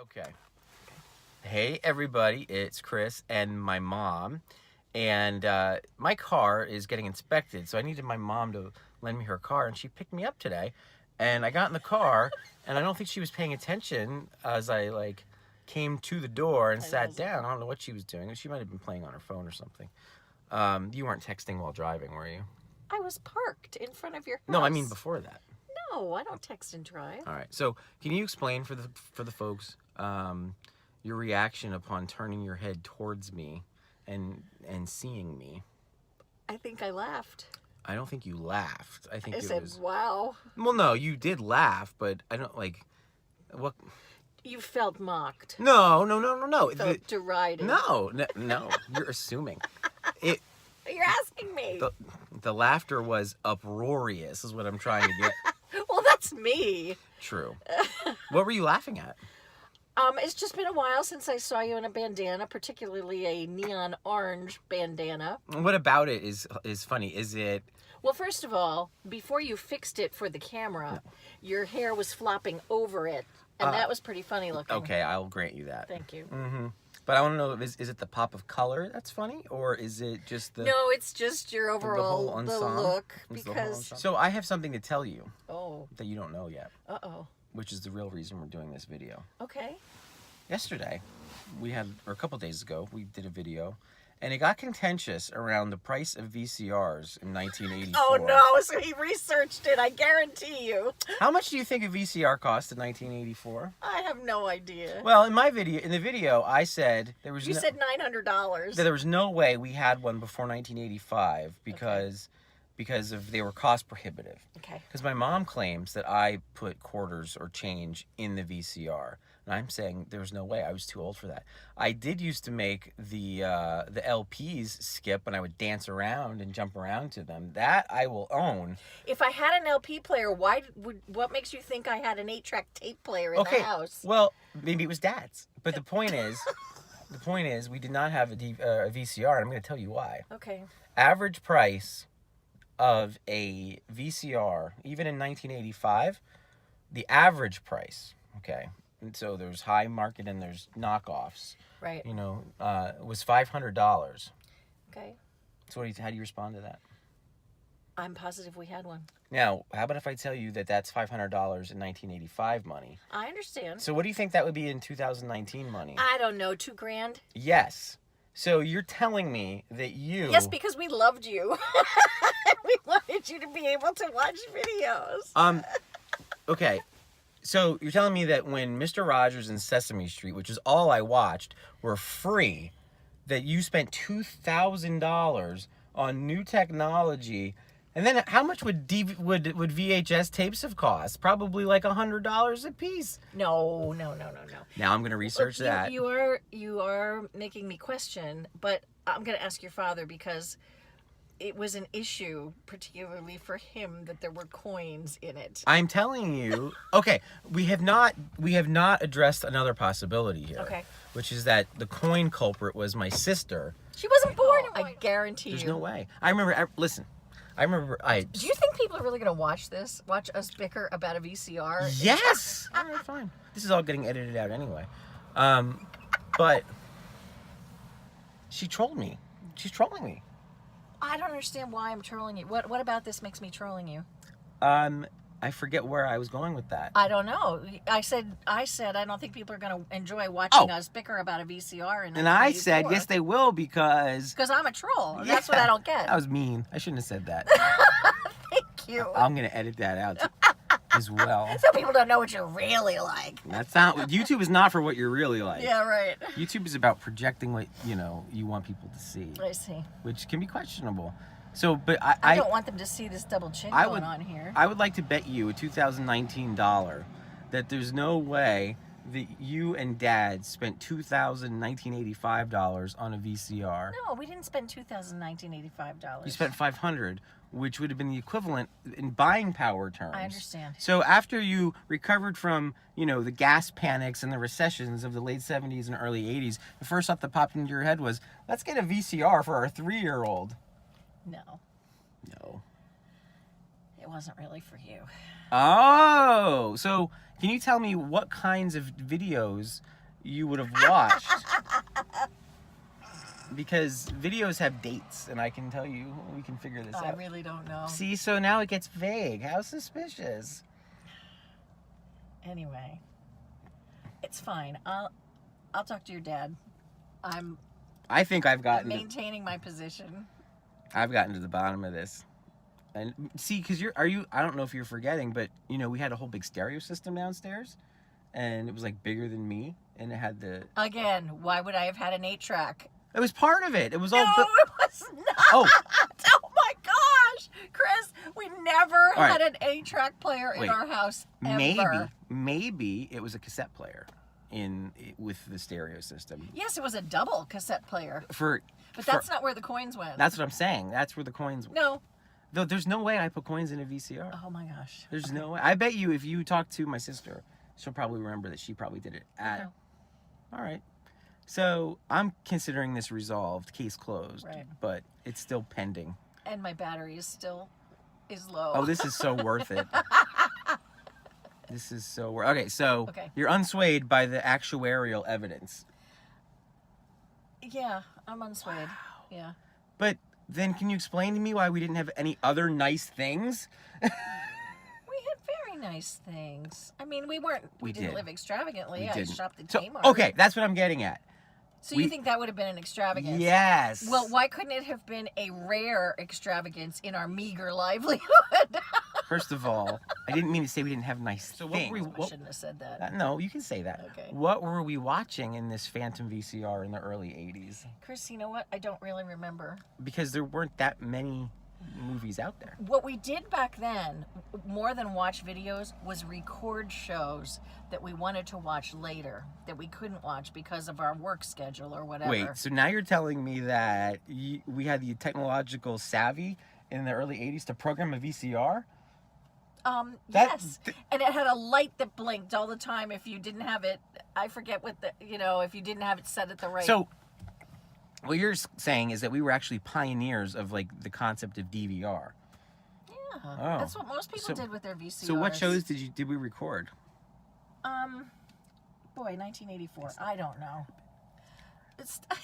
Okay. Hey, everybody. It's Chris and my mom. And my car is getting inspected, so I needed my mom to lend me her car, and she picked me up today. And I got in the car, and I don't think she was paying attention as I, came to the door and sat down. I don't know what she was doing. She might have been playing on her phone or something. You weren't texting while driving, were you? I was parked in front of your house. No, I mean before that. No, I don't text and drive. All right. So, can you explain for the folks your reaction upon turning your head towards me and seeing me? I think I laughed. I don't think you laughed. I think I it said, was. "Wow." Well, no, you did laugh, but I don't what. You felt mocked. No. You felt derided. No. You're assuming. You're asking me. The laughter was uproarious, is what I'm trying to get. Well, that's me. True. What were you laughing at? It's just been a while since I saw you in a bandana, particularly a neon orange bandana. What about it is funny? Is it? Well, first of all, before you fixed it for the camera, your hair was flopping over it, and that was pretty funny looking. Okay, I'll grant you that. Thank you. Mm-hmm. But I want to know, is it the pop of color that's funny, or is it just the... No, it's just your overall whole the ensemble? look, It's the whole because... ensemble? So I have something to tell you Oh. that you don't know yet, Uh-oh. which is the real reason we're doing this video. Okay. Yesterday, or a couple days ago, we did a video, and it got contentious around the price of VCRs in 1984. Oh, no, so he researched it, I guarantee you. How much do you think a VCR cost in 1984? I have no idea. Well, in the video, I said there was You said $900. there was no way we had one before 1985 because they were cost prohibitive. Okay. Because my mom claims that I put quarters or change in the VCR, and I'm saying there's no way. I was too old for that. I did used to make the LPs skip when I would dance around and jump around to them. That I will own. If I had an LP player, what makes you think I had an 8-track tape player in the house? Well, maybe it was Dad's. But the point is, we did not have a VCR, and I'm going to tell you why. Okay. Average price of a VCR, even in 1985, the average price, okay, and so there's high market and there's knockoffs, Right. was $500. Okay. So how do you respond to that? I'm positive we had one. Now, how about if I tell you that that's $500 in 1985 money? I understand. So what do you think that would be in 2019 money? I don't know, $2,000? Yes. So you're telling me that you... Yes, because we loved you. We wanted you to be able to watch videos. Okay. So you're telling me that when Mr. Rogers and Sesame Street, which is all I watched, were free, that you spent $2,000 on new technology, and then how much would VHS tapes have cost? Probably like $100 a piece. No. Now I'm going to research that. You are making me question, but I'm going to ask your father because it was an issue, particularly for him, that there were coins in it. I'm telling you. Okay, we have not addressed another possibility here. Okay. Which is that the coin culprit was my sister. She wasn't born. I guarantee There's you. no way. I remember. Listen, I remember. Do you think people are really going to watch this? Watch us bicker about a VCR? Yes. All right, fine. This is all getting edited out anyway. But she trolled me. She's trolling me. I don't understand why I'm trolling you. What about this makes me trolling you? I forget where I was going with that. I don't know. I said I don't think people are going to enjoy watching us bicker about a VCR. And I said, yes, they will because I'm a troll. Yeah, that's what I don't get. That was mean. I shouldn't have said that. Thank you. I'm going to edit that out as well. So people don't know what you're really like. That's not. YouTube is not for what you're really like. Yeah, right. YouTube is about projecting what you want people to see. I see. Which can be questionable. So, but I don't want them to see this double chin going on here. I would like to bet you a 2019 dollar that there's no way that you and Dad spent $2,1985 on a VCR. No, we didn't spend $2,1985. You spent $500, which would have been the equivalent in buying power terms. I understand. So after you recovered from, the gas panics and the recessions of the late 70s and early 80s, the first thought that popped into your head was, let's get a VCR for our 3-year-old. No. It wasn't really for you. Oh, so Can you tell me what kinds of videos you would have watched? Because videos have dates, and I can tell you, we can figure this I out. really don't know. See, so now it gets vague. How suspicious. Anyway, it's fine. I'll talk to your dad. I think I've I'm gotten maintaining my position. I've gotten to the bottom of this. And see, because I don't know if you're forgetting, but we had a whole big stereo system downstairs, and it was like bigger than me, and it had the. Again, why would I have had an 8-track? It was part of it. It was No, all. it was not. Oh. Oh my gosh, Chris, we never All had right. an 8-track player in Wait. our house ever. Maybe it was a cassette player with the stereo system. Yes, it was a double cassette player, but that's not where the coins went. That's what I'm saying. That's where the coins went. No. Though there's no way I put coins in a VCR. Oh my gosh. There's no way. I bet you if you talk to my sister, she'll probably remember that she probably did it at. Okay. All right. So I'm considering this resolved, case closed, Right. but it's still pending. And my battery is low. Oh, this is so worth it. This is so worth. Okay, so Okay. you're unswayed by the actuarial evidence. Yeah, I'm unswayed. Yeah. But then can you explain to me why we didn't have any other nice things? We had very nice things. I mean, we didn't did. live extravagantly. We I didn't. shopped at So, Kmart. okay, that's what I'm getting at. So you think that would have been an extravagance? Yes. Well, why couldn't it have been a rare extravagance in our meager livelihood? First of all, I didn't mean to say we didn't have nice things. I shouldn't have said that. No, you can say that. Okay. What were we watching in this Phantom VCR in the early 80s? Chris, you know what? I don't really remember. Because there weren't that many movies out there. What we did back then, more than watch videos, was record shows that we wanted to watch later, that we couldn't watch because of our work schedule or whatever. Wait, so now you're telling me that we had the technological savvy in the early 80s to program a VCR? Yes. And it had a light that blinked all the time if you didn't have it. I forget what if you didn't have it set at the right. So, what you're saying is that we were actually pioneers of like the concept of DVR. Yeah. Oh. That's what most people did with their VCRs. So what shows did we record? Boy, 1984. I don't know. It's. I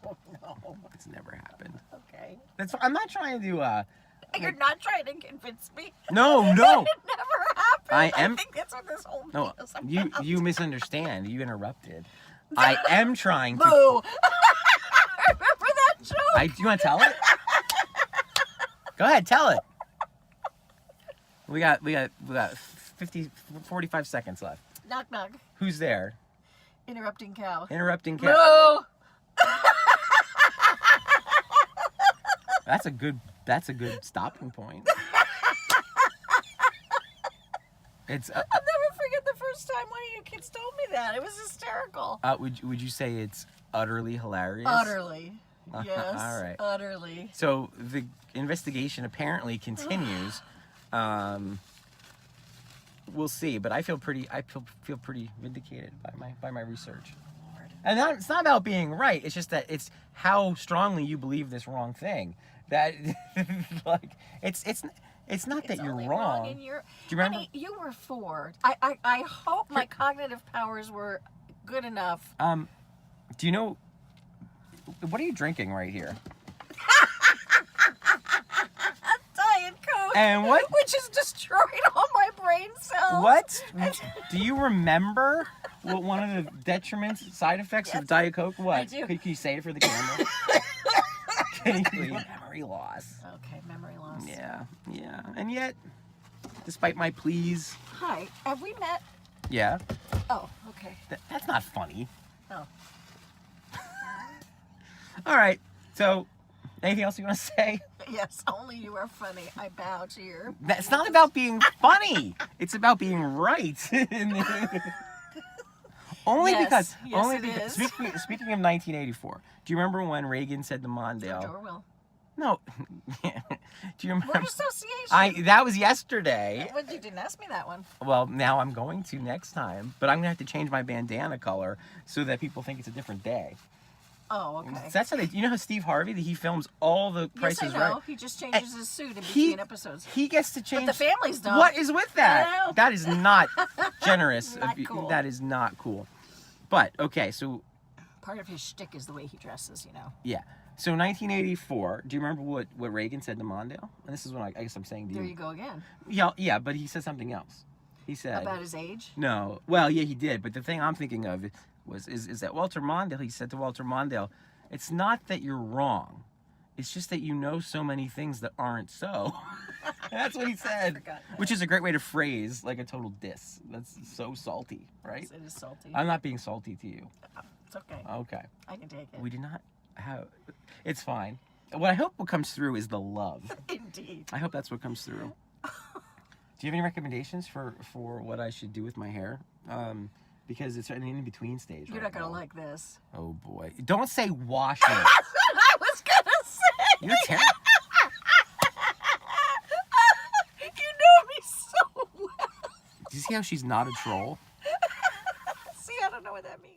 don't know. It's never happened. Okay. I'm not trying to. You're not trying to convince me. No. It never happened. I am. think that's what this whole No, thing is about. you misunderstand. You interrupted. I am trying to. Boo! I remember that joke. Do you want to tell it? Go ahead, tell it. We got 45 seconds left. Knock knock. Who's there? Interrupting cow. Interrupting cat. Boo! That's a good stopping point. It's. I'll never forget the first time one of you kids told me that. It was hysterical. Would you say it's utterly hilarious? Utterly. Yes. All right. Utterly. So the investigation apparently continues. We'll see, but I feel pretty vindicated by my research. Lord. And it's not about being right. It's just that it's how strongly you believe this wrong thing. That like it's not that you're only wrong. in your, Do you remember? Honey, you were 4. I hope my cognitive powers were good enough. Do you know what are you drinking right here? Diet Coke. And what? Which has destroyed all my brain cells. What? Do you remember what one of the detriments, side effects of Diet Coke was? I do. Can you say it for the camera? Memory loss. Okay, memory loss. Yeah. And yet, despite my pleas, Hi, have we met? yeah, Oh, okay. that's not funny. Oh. All right. So, anything else you want to say? Yes, only you are funny. I bow to your... It's not about being funny. It's about being right. Only Yes, because. yes, only it because. is. Speaking of 1984, do you remember when Reagan said to Mondale? George Orwell. No. Do you remember? Word association. That was yesterday. But you didn't ask me that one. Well, now I'm going to next time, but I'm gonna have to change my bandana color so that people think it's a different day. Oh, okay. That's how they. You know how Steve Harvey, he films all the Price Yes, is I know. Right. He just changes his suit in He between episodes. he gets to change. But the families don't. What is with that? I know. That is not generous. Not cool. That is not cool. But okay, so Part of his shtick is the way he dresses, you know. yeah. So 1984. Do you remember what Reagan said to Mondale? And this is what I guess I'm saying to you. There you go again. Yeah, but he said something else. He said About his age? no. Well, yeah, he did. But the thing I'm thinking of is that Walter Mondale. He said to Walter Mondale, "It's not that you're wrong. It's just that you know so many things that aren't so." That's what he said. Forgot that. Which is a great way to phrase like a total diss. That's so salty, right? It is salty. I'm not being salty to you. It's okay. Okay. I can take it. We do not have. It's fine. What I hope what comes through is the love. Indeed. I hope that's what comes through. Do you have any recommendations for what I should do with my hair? Because it's an in-between stage. You're right not going to now. like this. Oh boy! Don't say wash it. That's what I was going to say. You're terrible. You know me so well. Do you see how she's not a troll? See, I don't know what that means.